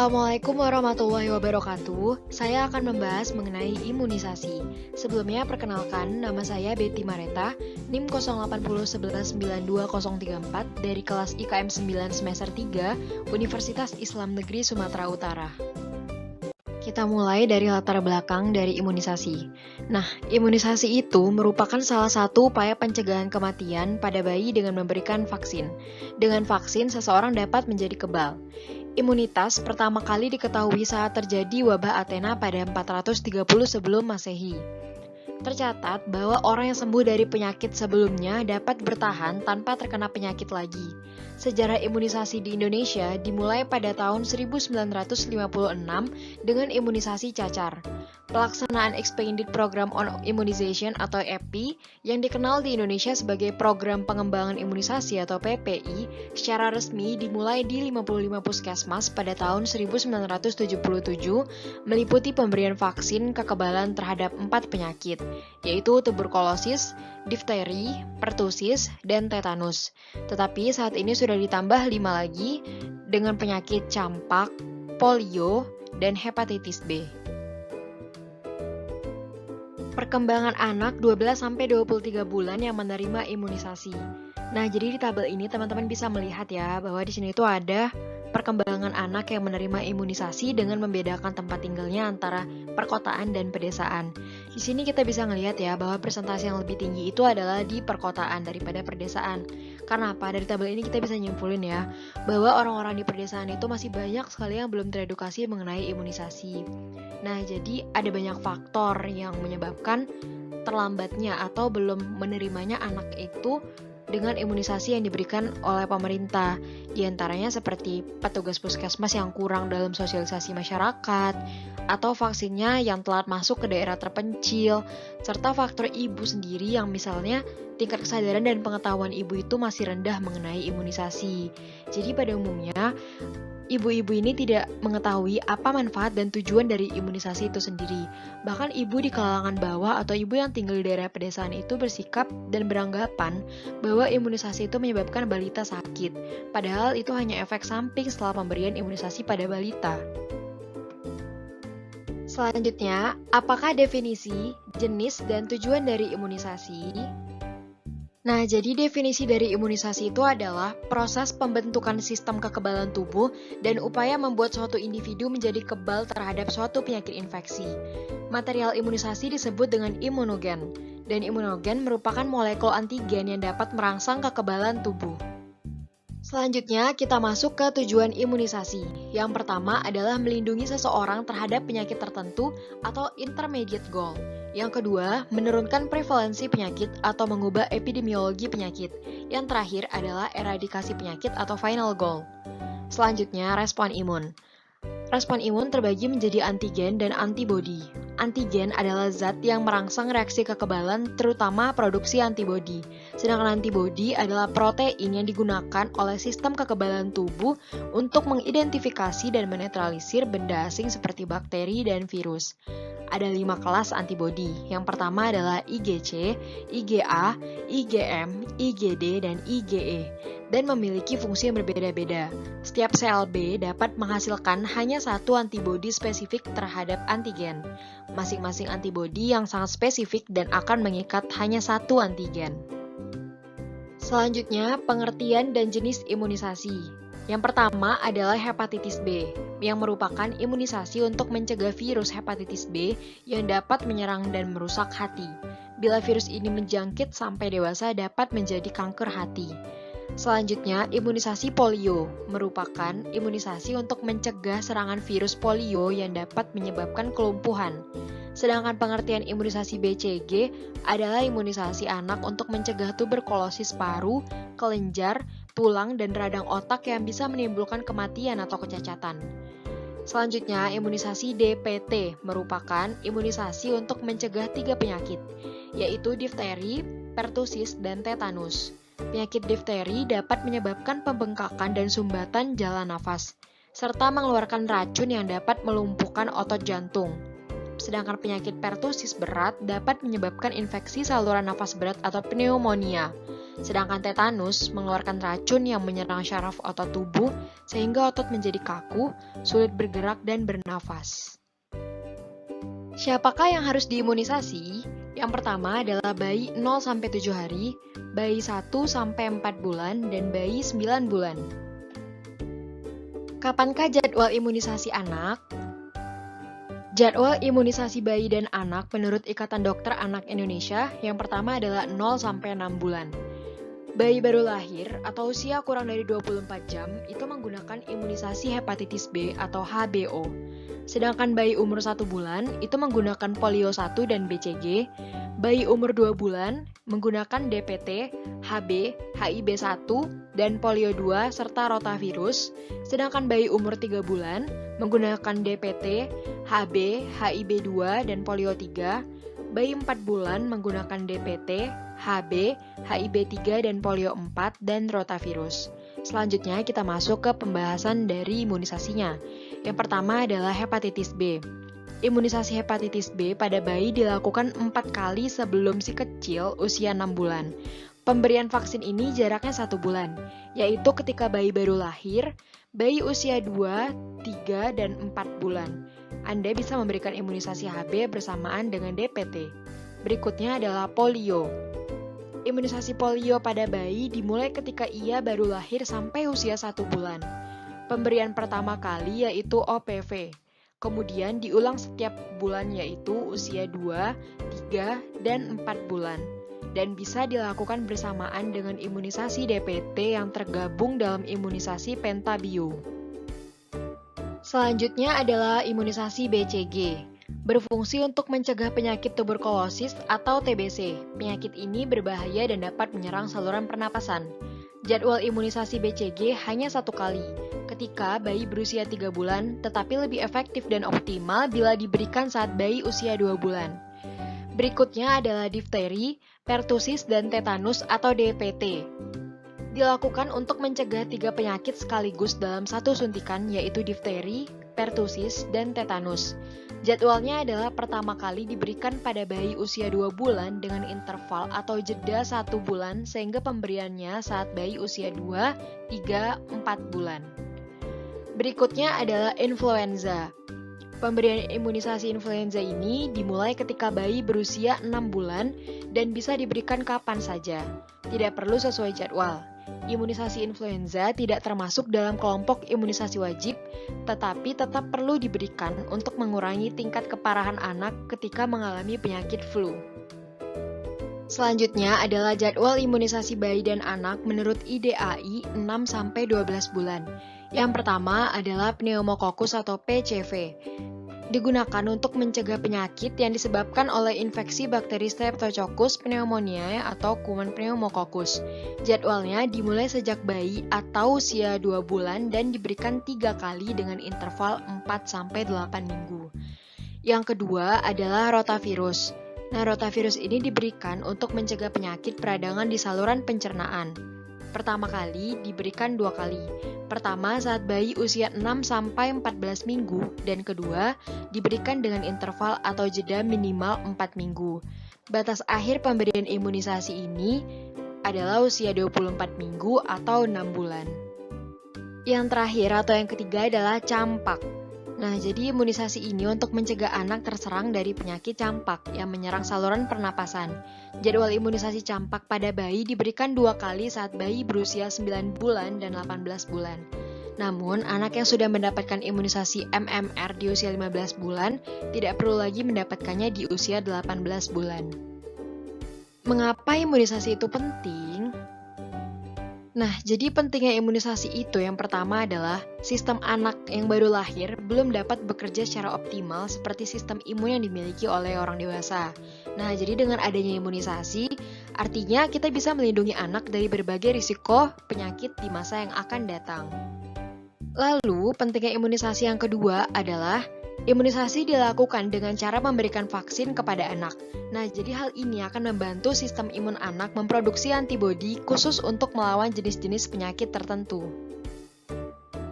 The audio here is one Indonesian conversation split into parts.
Assalamualaikum warahmatullahi wabarakatuh. Saya akan membahas mengenai imunisasi. Sebelumnya perkenalkan, nama saya Betty Mareta, NIM 0801192034 dari kelas IKM 9 semester 3, Universitas Islam Negeri Sumatera Utara. Kita mulai dari latar belakang dari imunisasi. Nah, imunisasi itu merupakan salah satu upaya pencegahan kematian pada bayi dengan memberikan vaksin. Dengan vaksin, seseorang dapat menjadi kebal. Imunitas pertama kali diketahui saat terjadi wabah Athena pada 430 sebelum Masehi. Tercatat bahwa orang yang sembuh dari penyakit sebelumnya dapat bertahan tanpa terkena penyakit lagi. Sejarah imunisasi di Indonesia dimulai pada tahun 1956 dengan imunisasi cacar. Pelaksanaan Expanded Program on Immunization atau EPI yang dikenal di Indonesia sebagai Program Pengembangan Imunisasi atau PPI secara resmi dimulai di 55 puskesmas pada tahun 1977 meliputi pemberian vaksin kekebalan terhadap 4 penyakit, yaitu tuberkulosis, difteri, pertusis, dan tetanus. Tetapi saat ini sudah ditambah 5 lagi dengan penyakit campak, polio, dan hepatitis B. Perkembangan anak 12-23 bulan yang menerima imunisasi. Nah, jadi di tabel ini teman-teman bisa melihat ya bahwa di sini itu ada perkembangan anak yang menerima imunisasi dengan membedakan tempat tinggalnya antara perkotaan dan pedesaan. Di sini kita bisa melihat ya bahwa persentase yang lebih tinggi itu adalah di perkotaan daripada pedesaan. Karena apa? Dari tabel ini kita bisa nyimpulin ya bahwa orang-orang di pedesaan itu masih banyak sekali yang belum teredukasi mengenai imunisasi. Nah, jadi ada banyak faktor yang menyebabkan terlambatnya atau belum menerimanya anak itu dengan imunisasi yang diberikan oleh pemerintah. Di antaranya seperti petugas puskesmas yang kurang dalam sosialisasi masyarakat, atau vaksinnya yang telat masuk ke daerah terpencil, serta faktor ibu sendiri yang misalnya tingkat kesadaran dan pengetahuan ibu itu masih rendah mengenai imunisasi. Jadi pada umumnya, ibu-ibu ini tidak mengetahui apa manfaat dan tujuan dari imunisasi itu sendiri. Bahkan ibu di kalangan bawah atau ibu yang tinggal di daerah pedesaan itu bersikap dan beranggapan bahwa imunisasi itu menyebabkan balita sakit. Padahal itu hanya efek samping setelah pemberian imunisasi pada balita. Selanjutnya, apakah definisi, jenis, dan tujuan dari imunisasi? Nah, jadi definisi dari imunisasi itu adalah proses pembentukan sistem kekebalan tubuh dan upaya membuat suatu individu menjadi kebal terhadap suatu penyakit infeksi. Material imunisasi disebut dengan imunogen, dan imunogen merupakan molekul antigen yang dapat merangsang kekebalan tubuh. Selanjutnya, kita masuk ke tujuan imunisasi. Yang pertama adalah melindungi seseorang terhadap penyakit tertentu atau intermediate goal. Yang kedua, menurunkan prevalensi penyakit atau mengubah epidemiologi penyakit. Yang terakhir adalah eradikasi penyakit atau final goal. Selanjutnya, respon imun. Respon imun terbagi menjadi antigen dan antibodi. Antigen adalah zat yang merangsang reaksi kekebalan, terutama produksi antibodi. Sedangkan antibodi adalah protein yang digunakan oleh sistem kekebalan tubuh untuk mengidentifikasi dan menetralisir benda asing seperti bakteri dan virus. Ada 5 kelas antibodi. Yang pertama adalah IgC, IgA, IgM, IgD, dan IgE, dan memiliki fungsi yang berbeda-beda. Setiap sel B dapat menghasilkan hanya satu antibodi spesifik terhadap antigen. Masing-masing antibodi yang sangat spesifik dan akan mengikat hanya satu antigen. Selanjutnya, pengertian dan jenis imunisasi. Yang pertama adalah hepatitis B, yang merupakan imunisasi untuk mencegah virus hepatitis B yang dapat menyerang dan merusak hati. Bila virus ini menjangkit sampai dewasa dapat menjadi kanker hati. Selanjutnya, imunisasi polio merupakan imunisasi untuk mencegah serangan virus polio yang dapat menyebabkan kelumpuhan. Sedangkan pengertian imunisasi BCG adalah imunisasi anak untuk mencegah tuberkulosis paru, kelenjar, tulang, dan radang otak yang bisa menimbulkan kematian atau kecacatan. Selanjutnya, imunisasi DPT merupakan imunisasi untuk mencegah 3 penyakit, yaitu difteri, pertusis, dan tetanus. Penyakit difteri dapat menyebabkan pembengkakan dan sumbatan jalan nafas, serta mengeluarkan racun yang dapat melumpuhkan otot jantung. Sedangkan penyakit pertusis berat dapat menyebabkan infeksi saluran nafas berat atau pneumonia. Sedangkan tetanus mengeluarkan racun yang menyerang syaraf otot tubuh sehingga otot menjadi kaku, sulit bergerak dan bernafas. Siapakah yang harus diimunisasi? Yang pertama adalah bayi 0-7 hari, bayi 1-4 bulan, dan bayi 9 bulan. Kapankah jadwal imunisasi anak? Jadwal imunisasi bayi dan anak menurut Ikatan Dokter Anak Indonesia yang pertama adalah 0-6 bulan. Bayi baru lahir atau usia kurang dari 24 jam itu menggunakan imunisasi hepatitis B atau HBO. Sedangkan bayi umur 1 bulan itu menggunakan polio 1 dan BCG, bayi umur 2 bulan menggunakan DPT, HB, HIB1, dan polio 2 serta rotavirus, sedangkan bayi umur 3 bulan menggunakan DPT, HB, HIB2, dan polio 3, bayi 4 bulan menggunakan DPT, HB, HIB3, dan polio 4, dan rotavirus. Selanjutnya kita masuk ke pembahasan dari imunisasinya. Yang pertama adalah hepatitis B. Imunisasi hepatitis B pada bayi dilakukan 4 kali sebelum si kecil usia 6 bulan. Pemberian vaksin ini jaraknya 1 bulan, yaitu ketika bayi baru lahir, bayi usia 2, 3, dan 4 bulan. Anda bisa memberikan imunisasi HB bersamaan dengan DPT. Berikutnya adalah polio. Imunisasi polio pada bayi dimulai ketika ia baru lahir sampai usia 1 bulan. Pemberian pertama kali yaitu OPV. Kemudian diulang setiap bulan yaitu usia 2, 3, dan 4 bulan. Dan bisa dilakukan bersamaan dengan imunisasi DPT yang tergabung dalam imunisasi pentabio. Selanjutnya adalah imunisasi BCG. Berfungsi untuk mencegah penyakit tuberkulosis atau TBC. Penyakit ini berbahaya dan dapat menyerang saluran pernapasan. Jadwal imunisasi BCG hanya 1 kali, ketika bayi berusia 3 bulan, tetapi lebih efektif dan optimal bila diberikan saat bayi usia 2 bulan. Berikutnya adalah difteri, pertusis, dan tetanus atau DPT. Dilakukan untuk mencegah 3 penyakit sekaligus dalam 1 suntikan, yaitu difteri, pertusis, dan tetanus. Jadwalnya adalah pertama kali diberikan pada bayi usia 2 bulan dengan interval atau jeda 1 bulan sehingga pemberiannya saat bayi usia 2, 3, 4 bulan. Berikutnya adalah influenza. Pemberian imunisasi influenza ini dimulai ketika bayi berusia 6 bulan dan bisa diberikan kapan saja. Tidak perlu sesuai jadwal. Imunisasi influenza tidak termasuk dalam kelompok imunisasi wajib, tetapi tetap perlu diberikan untuk mengurangi tingkat keparahan anak ketika mengalami penyakit flu. Selanjutnya adalah jadwal imunisasi bayi dan anak menurut IDAI 6-12 bulan. Yang pertama adalah pneumococcus atau PCV. Digunakan untuk mencegah penyakit yang disebabkan oleh infeksi bakteri Streptococcus pneumoniae atau kuman pneumococcus. Jadwalnya dimulai sejak bayi atau usia 2 bulan dan diberikan 3 kali dengan interval 4-8 minggu. Yang kedua adalah rotavirus. Nah, rotavirus ini diberikan untuk mencegah penyakit peradangan di saluran pencernaan. Pertama kali diberikan 2 kali. Pertama saat bayi usia 6-14 minggu dan kedua diberikan dengan interval atau jeda minimal 4 minggu. Batas akhir pemberian imunisasi ini adalah usia 24 minggu atau 6 bulan. Yang terakhir atau yang ketiga adalah campak. Nah, jadi imunisasi ini untuk mencegah anak terserang dari penyakit campak yang menyerang saluran pernapasan. Jadwal imunisasi campak pada bayi diberikan 2 kali saat bayi berusia 9 bulan dan 18 bulan. Namun, anak yang sudah mendapatkan imunisasi MMR di usia 15 bulan tidak perlu lagi mendapatkannya di usia 18 bulan. Mengapa imunisasi itu penting? Nah, jadi pentingnya imunisasi itu yang pertama adalah sistem anak yang baru lahir belum dapat bekerja secara optimal seperti sistem imun yang dimiliki oleh orang dewasa. Nah, jadi dengan adanya imunisasi, artinya kita bisa melindungi anak dari berbagai risiko penyakit di masa yang akan datang. Lalu, pentingnya imunisasi yang kedua adalah imunisasi dilakukan dengan cara memberikan vaksin kepada anak. Nah, jadi hal ini akan membantu sistem imun anak memproduksi antibodi khusus untuk melawan jenis-jenis penyakit tertentu.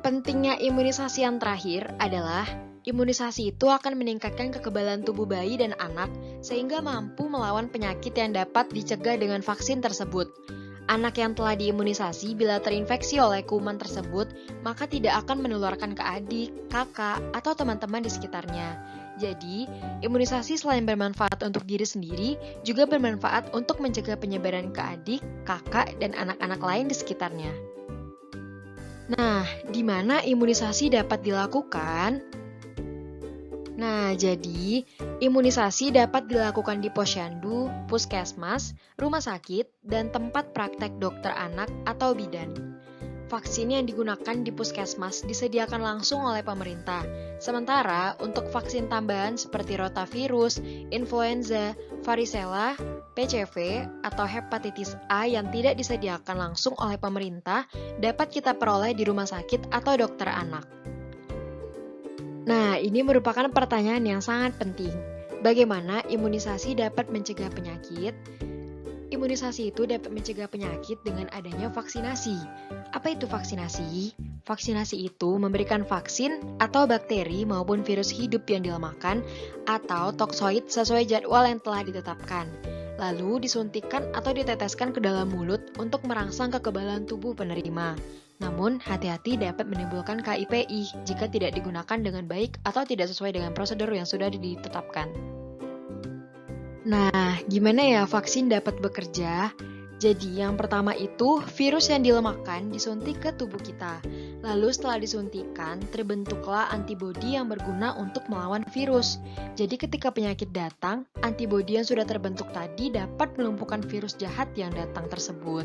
Pentingnya imunisasi yang terakhir adalah imunisasi itu akan meningkatkan kekebalan tubuh bayi dan anak sehingga mampu melawan penyakit yang dapat dicegah dengan vaksin tersebut. Anak yang telah diimunisasi bila terinfeksi oleh kuman tersebut, maka tidak akan menularkan ke adik, kakak, atau teman-teman di sekitarnya. Jadi, imunisasi selain bermanfaat untuk diri sendiri, juga bermanfaat untuk mencegah penyebaran ke adik, kakak, dan anak-anak lain di sekitarnya. Nah, di mana imunisasi dapat dilakukan? Nah, jadi imunisasi dapat dilakukan di posyandu, puskesmas, rumah sakit, dan tempat praktek dokter anak atau bidan. Vaksin yang digunakan di puskesmas disediakan langsung oleh pemerintah. Sementara untuk vaksin tambahan seperti rotavirus, influenza, varicella, PCV, atau hepatitis A yang tidak disediakan langsung oleh pemerintah dapat kita peroleh di rumah sakit atau dokter anak. Nah, ini merupakan pertanyaan yang sangat penting. Bagaimana imunisasi dapat mencegah penyakit? Imunisasi itu dapat mencegah penyakit dengan adanya vaksinasi. Apa itu vaksinasi? Vaksinasi itu memberikan vaksin atau bakteri maupun virus hidup yang dilemahkan atau toksoid sesuai jadwal yang telah ditetapkan. Lalu disuntikkan atau diteteskan ke dalam mulut untuk merangsang kekebalan tubuh penerima. Namun, hati-hati dapat menimbulkan KIPI jika tidak digunakan dengan baik atau tidak sesuai dengan prosedur yang sudah ditetapkan. Nah, gimana ya vaksin dapat bekerja? Jadi, yang pertama itu virus yang dilemahkan disuntik ke tubuh kita. Lalu setelah disuntikan, terbentuklah antibodi yang berguna untuk melawan virus. Jadi ketika penyakit datang, antibodi yang sudah terbentuk tadi dapat melumpuhkan virus jahat yang datang tersebut.